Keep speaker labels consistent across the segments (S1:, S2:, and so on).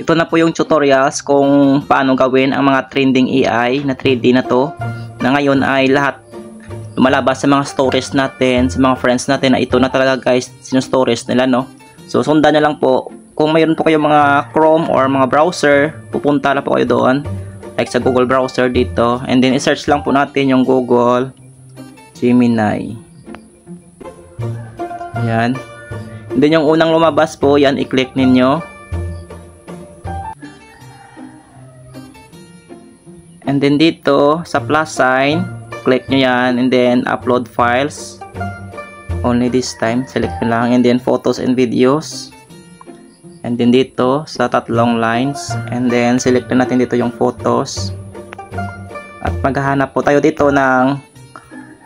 S1: ito na po yung tutorials kung paano gawin ang mga trending AI na 3D na to, na ngayon ay lahat lumalabas sa mga stories natin, sa mga friends natin, na ito na talaga guys sino-stories nila, no? So sundan nyo lang po. Kung mayroon po kayong mga Chrome or mga browser, pupunta lang po kayo doon, like sa Google browser dito, and then i-search lang po natin yung Google Gemini. Yan. And then yung unang lumabas po, yan i-click ninyo. And then dito sa plus sign, click nyo yan, and then upload files. Only this time, select nyo lang, and then photos and videos. And then dito sa tatlong lines, and then select na natin dito yung photos. At maghahanap po tayo dito ng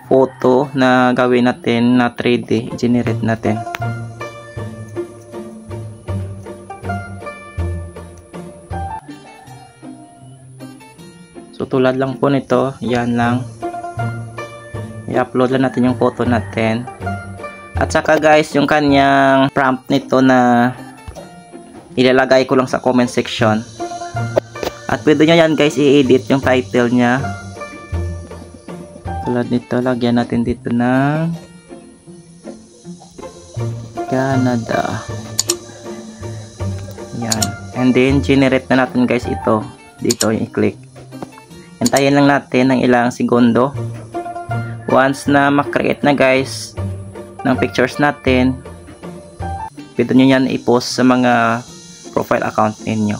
S1: photo na gawin natin na 3D, generate natin. So tulad lang po nito, yan lang. I-upload lang natin yung photo natin. At saka guys, yung kanyang prompt nito na ilalagay ko lang sa comment section. At pwede nyo yan guys i-edit yung title nya. Tulad nito, lagyan natin dito ng Canada. Yan. And then generate na natin guys ito. Dito yung i-click. Hintayin lang natin ng ilang segundo. Once na makreate na guys ng pictures natin, pwede nyo yan i-post sa mga profile account ninyo.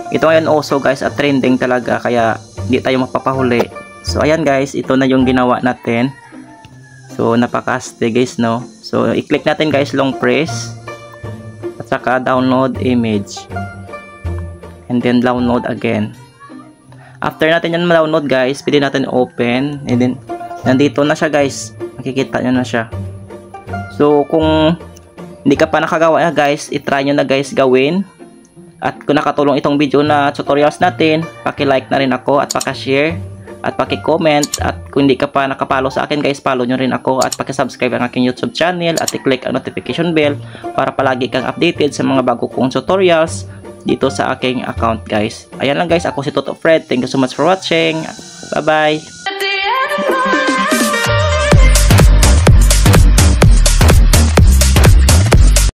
S1: Ito ngayon also guys at trending talaga, kaya hindi tayo mapapahuli. So ayan guys, ito na yung ginawa natin. So napakaste guys, no? So i-click natin guys long press, at saka download image, and then download again. After natin yan ma-download guys, pwede natin open, and then nandito na siya guys, makikita nyo na siya. So kung hindi ka pa nakagawa na guys, itry nyo na guys gawin. At kung nakatulong itong video na tutorials natin, paki-like na rin ako at paki-share at paki-comment. At kung hindi ka pa nakapalo sa akin guys, follow nyo rin ako at paki-subscribe ang aking YouTube channel at i-click ang notification bell para palagi kang updated sa mga bago kong tutorials dito sa aking account guys. Ayan lang guys, ako si Toto Fred. Thank you so much for watching. Bye bye.